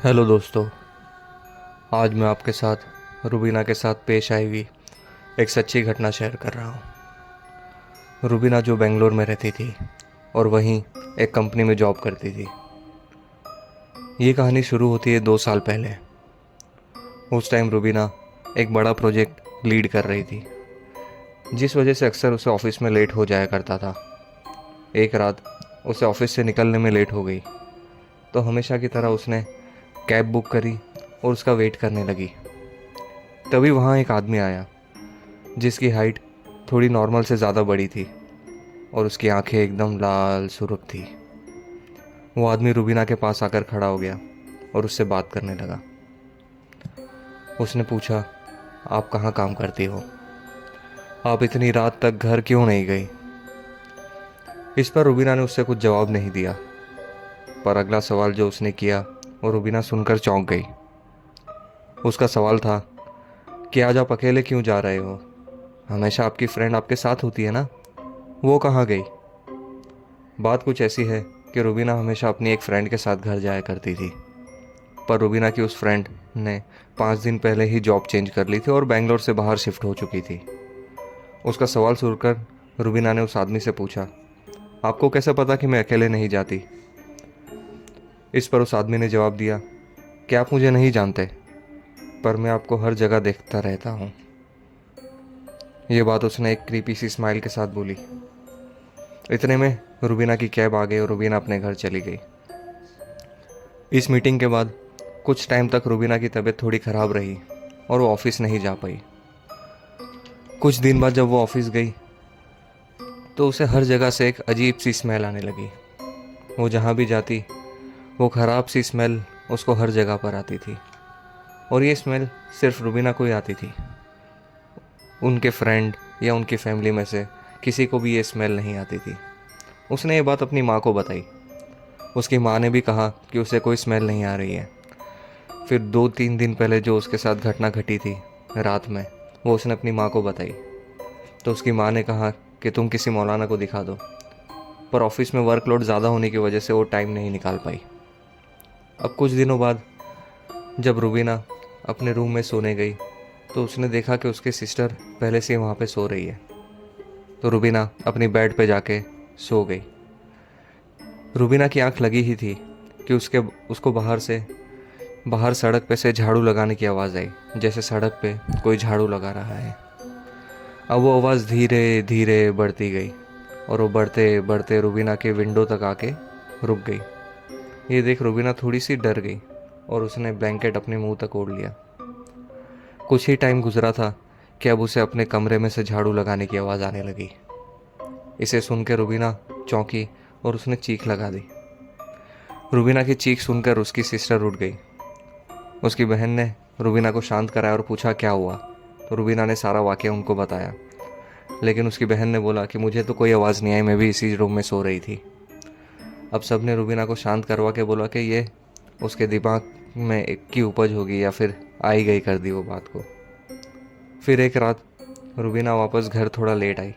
Hello दोस्तों। आज मैं आपके साथ रुबीना के साथ पेश आई हुई एक सच्ची घटना शेयर कर रहा हूँ। रुबीना जो बेंगलोर में रहती थी और वहीं एक कंपनी में जॉब करती थी। ये कहानी शुरू होती है 2 साल पहले। उस टाइम रुबीना एक बड़ा प्रोजेक्ट लीड कर रही थी, जिस वजह से अक्सर उसे ऑफिस में लेट हो जाया करता था। एक रात उसे ऑफिस से निकलने में लेट हो गई, तो हमेशा की तरह उसने कैब बुक करी और उसका वेट करने लगी। तभी वहाँ एक आदमी आया जिसकी हाइट थोड़ी नॉर्मल से ज़्यादा बड़ी थी और उसकी आंखें एकदम लाल सुर्ख थी। वो आदमी रुबीना के पास आकर खड़ा हो गया और उससे बात करने लगा। उसने पूछा, आप कहाँ काम करती हो? आप इतनी रात तक घर क्यों नहीं गई? इस पर रुबीना ने उससे कुछ जवाब नहीं दिया, पर अगला सवाल जो उसने किया वो रुबीना सुनकर चौंक गई। उसका सवाल था कि आज आप अकेले क्यों जा रहे हो? हमेशा आपकी फ्रेंड आपके साथ होती है ना, वो कहाँ गई? बात कुछ ऐसी है कि रुबीना हमेशा अपनी एक फ्रेंड के साथ घर जाया करती थी, पर रुबीना की उस फ्रेंड ने 5 दिन पहले ही जॉब चेंज कर ली थी और बेंगलोर से बाहर शिफ्ट हो चुकी थी। उसका सवाल सुनकर रुबीना ने उस आदमी से पूछा, आपको कैसे पता कि मैं अकेले नहीं जाती? इस पर उस आदमी ने जवाब दिया कि आप मुझे नहीं जानते, पर मैं आपको हर जगह देखता रहता हूँ। ये बात उसने एक क्रीपी सी स्माइल के साथ बोली। इतने में रुबीना की कैब आ गई और रुबीना अपने घर चली गई। इस मीटिंग के बाद कुछ टाइम तक रुबीना की तबीयत थोड़ी ख़राब रही और वो ऑफिस नहीं जा पाई। कुछ दिन बाद जब वो ऑफिस गई तो उसे हर जगह से एक अजीब सी स्मेल आने लगी। वो जहाँ भी जाती वो ख़राब सी स्मेल उसको हर जगह पर आती थी, और ये स्मेल सिर्फ रुबीना को ही आती थी। उनके फ्रेंड या उनकी फैमिली में से किसी को भी ये स्मेल नहीं आती थी। उसने ये बात अपनी माँ को बताई। उसकी माँ ने भी कहा कि उसे कोई स्मेल नहीं आ रही है। फिर 2-3 दिन पहले जो उसके साथ घटना घटी थी रात में, वो उसने अपनी माँ को बताई। तो उसकी माँ ने कहा कि तुम किसी मौलाना को दिखा दो, पर ऑफिस में वर्कलोड ज़्यादा होने की वजह से वो टाइम नहीं निकाल पाई। अब कुछ दिनों बाद जब रुबीना अपने रूम में सोने गई तो उसने देखा कि उसकी सिस्टर पहले से ही वहाँ पे सो रही है। तो रुबीना अपनी बेड पे जाके सो गई। रुबीना की आंख लगी ही थी कि उसको बाहर सड़क पे से झाड़ू लगाने की आवाज़ आई, जैसे सड़क पे कोई झाड़ू लगा रहा है। अब वो आवाज़ धीरे धीरे बढ़ती गई और वो बढ़ते बढ़ते रुबीना के विंडो तक आके रुक गई। ये देख रुबीना थोड़ी सी डर गई और उसने ब्लैंकेट अपने मुंह तक ओढ़ लिया। कुछ ही टाइम गुजरा था कि अब उसे अपने कमरे में से झाड़ू लगाने की आवाज़ आने लगी। इसे सुन के रुबीना चौंकी और उसने चीख लगा दी। रुबीना की चीख सुनकर उसकी सिस्टर उठ गई। उसकी बहन ने रुबीना को शांत कराया और पूछा क्या हुआ। तो रुबीना ने सारा वाक़या उनको बताया, लेकिन उसकी बहन ने बोला कि मुझे तो कोई आवाज़ नहीं आई, मैं भी इसी रूम में सो रही थी। अब सब ने रुबीना को शांत करवा के बोला कि ये उसके दिमाग में एक की उपज होगी या फिर आई गई कर दी वो बात को। फिर एक रात रुबीना वापस घर थोड़ा लेट आई,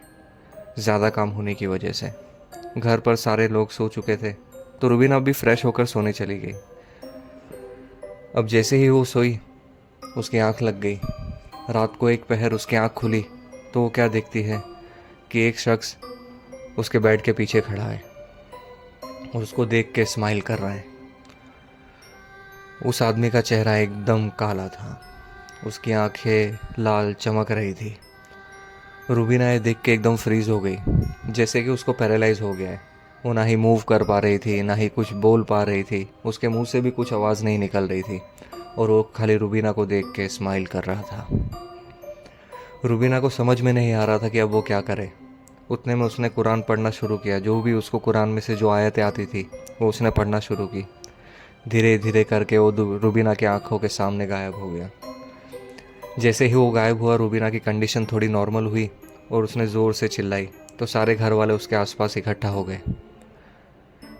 ज़्यादा काम होने की वजह से। घर पर सारे लोग सो चुके थे, तो रुबीना भी फ्रेश होकर सोने चली गई। अब जैसे ही वो सोई उसकी आंख लग गई। रात को एक पहर उसकी आंख खुली तो वो क्या देखती है कि एक शख्स उसके बेड के पीछे खड़ा है और उसको देख के स्माइल कर रहा है। उस आदमी का चेहरा एकदम काला था, उसकी आंखें लाल चमक रही थी। रुबीना ये देख के एकदम फ्रीज हो गई, जैसे कि उसको पैरालाइज हो गया है। वो ना ही मूव कर पा रही थी, ना ही कुछ बोल पा रही थी, उसके मुंह से भी कुछ आवाज़ नहीं निकल रही थी, और वो खाली रुबीना को देख के स्माइल कर रहा था। रुबीना को समझ में नहीं आ रहा था कि अब वो क्या करे। उतने में उसने कुरान पढ़ना शुरू किया। जो भी उसको कुरान में से जो आयतें आती थी वो उसने पढ़ना शुरू की। धीरे धीरे करके वो रुबीना की आंखों के सामने गायब हो गया। जैसे ही वो गायब हुआ रुबीना की कंडीशन थोड़ी नॉर्मल हुई और उसने ज़ोर से चिल्लाई तो सारे घर वाले उसके आसपास इकट्ठा हो गए।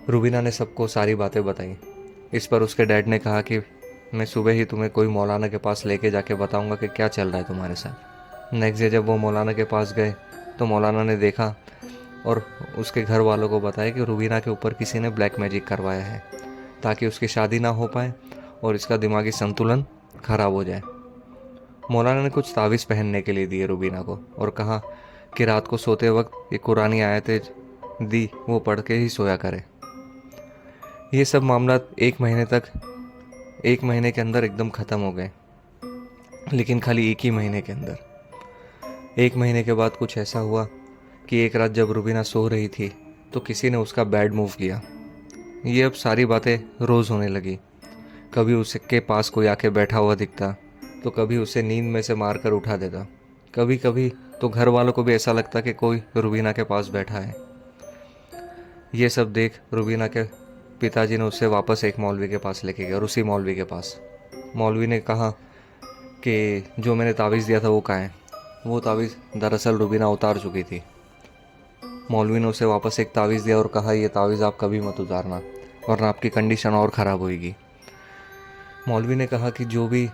रुबीना ने सबको सारी बातें बताई। इस पर उसके डैड ने कहा कि मैं सुबह ही तुम्हें कोई मौलाना के पास लेके जाके बताऊंगा कि क्या चल रहा है तुम्हारे साथ। नेक्स्ट डे जब वो मौलाना के पास गए तो मौलाना ने देखा और उसके घर वालों को बताया कि रुबीना के ऊपर किसी ने ब्लैक मैजिक करवाया है ताकि उसकी शादी ना हो पाए और इसका दिमागी संतुलन खराब हो जाए। मौलाना ने कुछ तावीज़ पहनने के लिए दिए रुबीना को और कहा कि रात को सोते वक्त ये कुरानी आयतें दी वो पढ़ के ही सोया करे। ये सब मामला एक महीने के अंदर एकदम ख़त्म हो गए, लेकिन खाली एक ही महीने के अंदर। एक महीने के बाद कुछ ऐसा हुआ कि एक रात जब रुबीना सो रही थी तो किसी ने उसका बैड मूव किया। ये अब सारी बातें रोज़ होने लगी। कभी उसके पास कोई आके बैठा हुआ दिखता, तो कभी उसे नींद में से मार कर उठा देता। कभी कभी तो घर वालों को भी ऐसा लगता कि कोई रुबीना के पास बैठा है। ये सब देख रुबीना के पिताजी ने उसे वापस एक मौलवी के पास लेके गया, रूसी मौलवी के पास। मौलवी ने कहा कि जो मैंने तावीज़ दिया था वो कहाँ है। वो तावीज़ दरअसल रुबीना उतार चुकी थी। मौलवी ने उसे वापस एक तावीज़ दिया और कहा, ये तावीज़ आप कभी मत उतारना वरना आपकी कंडीशन और ख़राब होगी। मौलवी ने कहा कि जो भी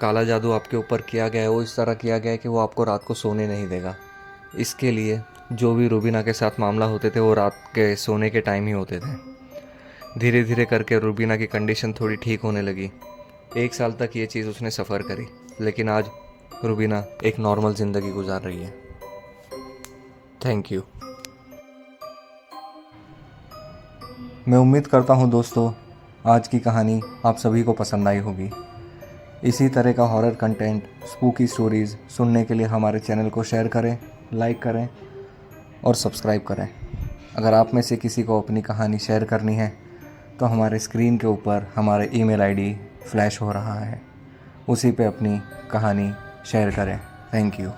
काला जादू आपके ऊपर किया गया है वो इस तरह किया गया है कि वो आपको रात को सोने नहीं देगा। इसके लिए जो भी रुबीना के साथ मामला होते थे वो रात के सोने के टाइम ही होते थे। धीरे धीरे करके रुबीना की कंडीशन थोड़ी ठीक होने लगी। 1 साल तक ये चीज़ उसने सफ़र करी, लेकिन आज रुबीना एक नॉर्मल ज़िंदगी गुजार रही है। Thank you. मैं उम्मीद करता हूँ दोस्तों आज की कहानी आप सभी को पसंद आई होगी। इसी तरह का हॉरर कंटेंट, स्पूकी स्टोरीज़ सुनने के लिए हमारे चैनल को शेयर करें, लाइक करें और सब्सक्राइब करें। अगर आप में से किसी को अपनी कहानी शेयर करनी है तो हमारे स्क्रीन के ऊपर हमारे ईमेल आईडी फ्लैश हो रहा है, उसी पे अपनी कहानी शेयर करें। Thank you.